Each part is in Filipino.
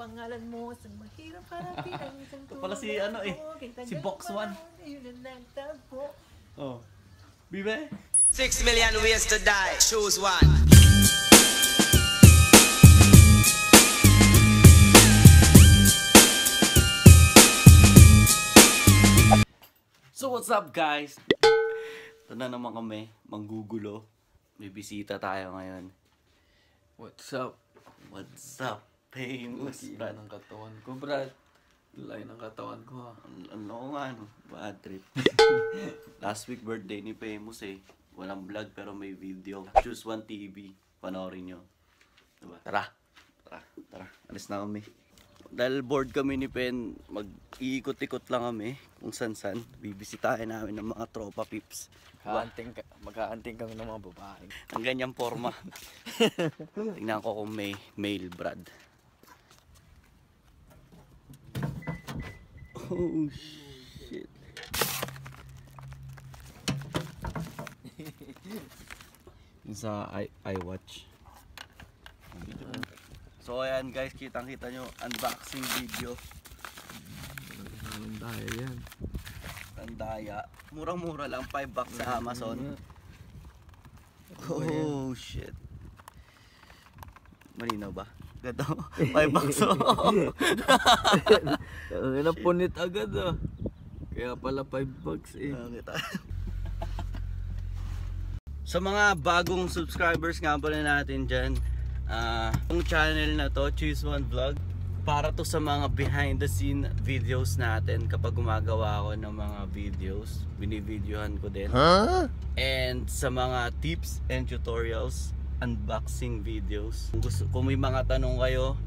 pangalan mo sa mahirap harapin ang isang ito pala si ano eh, si Box One. Oh. Bibe? 6 million ways to die. Choose one. So what's up guys? Ito na naman kami, manggugulo. May bisita tayo ngayon. What's up? What's up? Famous Brad. Ng katawan ko, Brad. Lay ng katawan ko ha. Ano nga no? Bad trip. Last week birthday ni Famous eh. Walang vlog pero may video. Choose One TV. Panoorin nyo. Diba? Tara. Tara. Alis na kami. Dahil bored kami ni Pen, mag-iikot-ikot lang kami kung san-san. Bibisitahin namin ng mga tropa pips. Mag-aanting kami ng mga babae. Ang ganyang forma. Tingnan ko kung may male Brad. Oh shit. Sa iWatch. So ayan guys, kitang-kita nyo unboxing video. Ang daya yan. Ang daya. Murang-mura lang, $5 sa Amazon. Oh shit. Malinaw ba? Ganda mo. $5 Ang napunit agad ah. Kaya pala $5 eh. Sa mga bagong subscribers nga pala natin dyan, itong channel na to, Choose One Vlog, para to sa mga behind the scene videos natin. Kapag gumagawa ako ng mga videos, binivideohan ko din. And sa mga tips and tutorials, unboxing videos. Kung may mga tanong kayo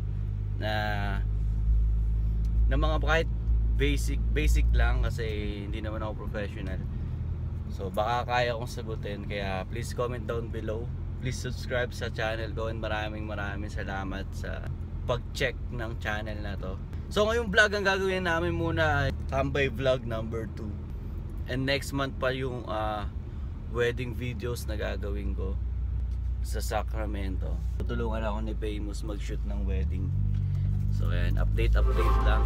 na mga kahit basic lang, kasi hindi naman ako professional, so baka kaya kong sagutin. Kaya please comment down below. Please subscribe sa channel ko, and maraming salamat sa pag-check ng channel na to. So ngayong vlog ang gagawin namin muna ay tambay vlog number 2. And next month pa yung wedding videos na gagawin ko sa Sacramento. Tutulungan ako ni Famous mag-shoot ng wedding. So ayan, update lang.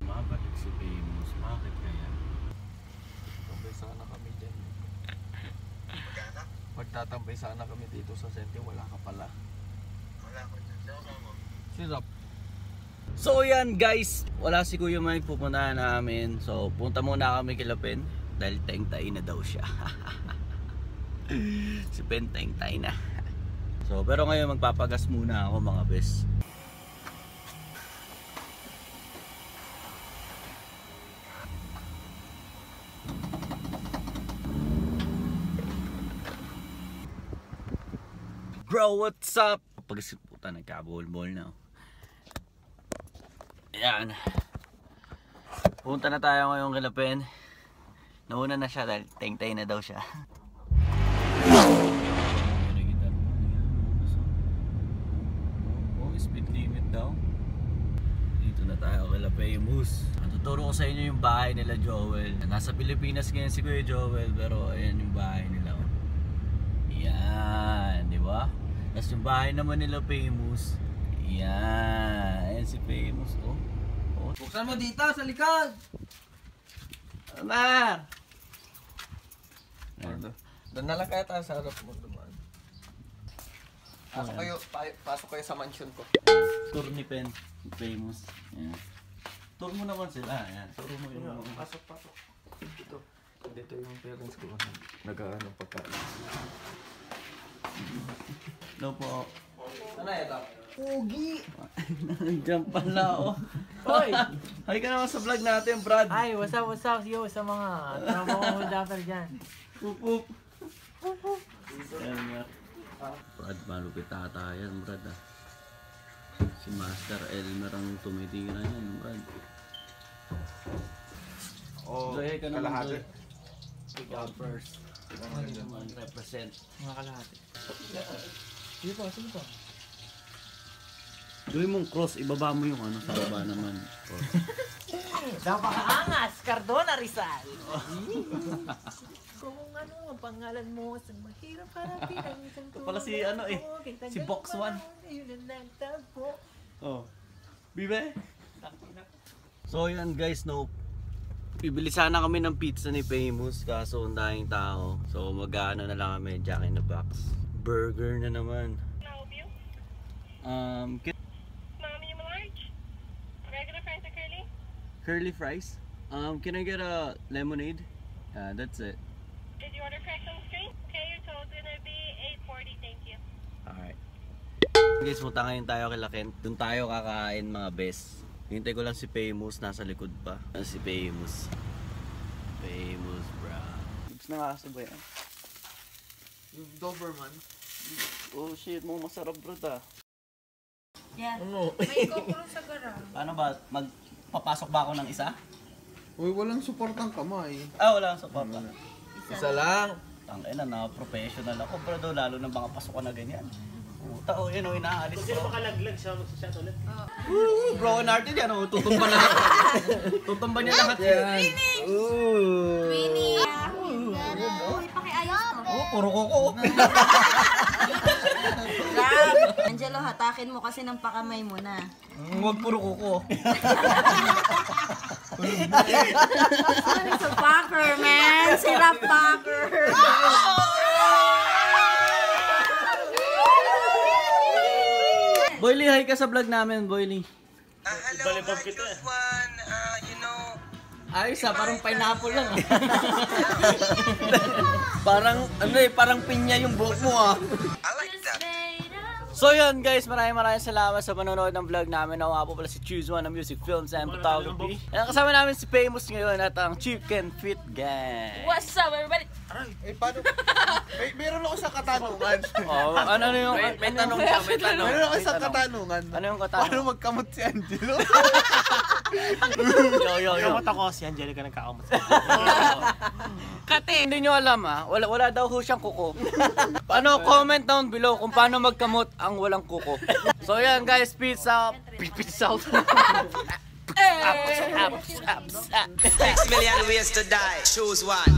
Mabalik si Famous, bakit kaya? Tambay sana kami dyan. Magtatambay sana kami dito sa Sente, wala ka pala. Wala ko dyan. Sirap. So yan guys, wala si Kuya Mike, pupuntahan namin. So punta muna kami kila Pen dahil teng-tay na daw siya. Si Pen teng-tay na. So pero ngayon magpapagas muna ako mga bes. Bro, what's up? Pagkasiputa, nagkabol-bol na. Ayan. Punta na tayo ngayon kila Pen. Nauna na siya dahil teng-tay na daw siya. Oh, speed limit daw. Dito na tayo kila Famous. Tuturo ko sa inyo yung bahay nila Joel. Nasa Pilipinas ngayon si Kuya Joel, pero ayan yung bahay nila. Yan, di ba? Tapos yung bahay naman nila Famous. Yan, ayan si Famous. Oh. Buksan mo dito sa likod! Amar! Doon na lang kaya tayo sa harap mo dumaan. Pasok kayo sa mansion ko. Tour ni Pen, Famous. Ayan. Tour mo naman sila. Ayan. Tour mo yung Pasok. Dito yung parents ko. Nag-aano pagkain. No po. Ano ito? Pugi! Nandiyan pala oh. Hoy! Hay ka naman sa vlog natin, Brad. Ay, what's up yo sa mga trabaho mo dapat dyan. Pup. Ayan nga. Brad, malupit ata yan, Brad ah. Si Master Elmer ang tumitira niyan, Brad. Oh, Zoe ka naman, kalahati. Zoe. Pick up first. Represent. Mga kalahati. Sige po, sige po. Gawin mong cross, ibaba mo yung ano sa baba naman. Napakaangas! Cardona Rizal! Kung ano ang pangalan mo sa mahirap harapin ang isang Ito pala si ano eh, si Box One. Yun ang nagtagpo. Oh. Bibe? So yan guys, no. Bibili sana kami ng pizza ni Famous kaso ang daming tao. So mag-ano na lang kami, Jack in the Box. Burger na naman. Medium large? Regular fries or curly? Curly fries. Can I get a lemonade? That's it. Did you order correct on the screen? Okay, your total's gonna be $8.40, thank you. Alright. Guys, punta ngayon tayo kay Kent. Doon tayo kakain mga best. Hintay ko lang si Famous, nasa likod pa. Si Famous. Famous, bro. Gusto na nga ba yan? Yung Doberman. Oh shit, mo masarap bro ta. Yeah. Ano? May kokro sa gara. Paano ba? Magpapasok ba ako ng isa? Uy, walang supportang kamay. Wala sa papa. Isa lang. Tangina na, professional ako bro do, lalo na mga pasukan na ganyan. Tao, yun o, inaalis ko. Sino makalaglag siya, mag-shot ulit? Broken hearted yan o, tutumba na lahat. Tutumba niya lahat yan. Winnie! Uy, pakiayos to. Puro koko. Rab! Angelo, hatakin mo kasi ng pakamay mo na. Huwag puro koko. Sorry sa Packer, man! Sira Packer! Boyly, hi ka sa vlog namin, Boyly. Hello, Choose One. You know, Ayos parang pineapple lang. Parang, parang pinya yung buhok mo I like that. So yun guys, maraming salamat sa panonood ng vlog namin. Ako nga po pala si Choose One ng Music, Films and Photography. And kasama namin si Famous ngayon at ang Chicken Fit Gang. What's up, everybody? Eh, paano? Meron ako sa katanungan. Oh, ano yung May tanong siya, may tanong. Meron ako sa katanungan. Ano yung Paano katanong? magkamot si Angelo? Yo. Kamot ako, si Angelica nagkakamot sa Hindi nyo alam wala daw ho siyang kuko. Ano, comment down below kung paano magkamot ang walang kuko. So yan guys, peace out. Peace out. 6 million ways to die. Choose one.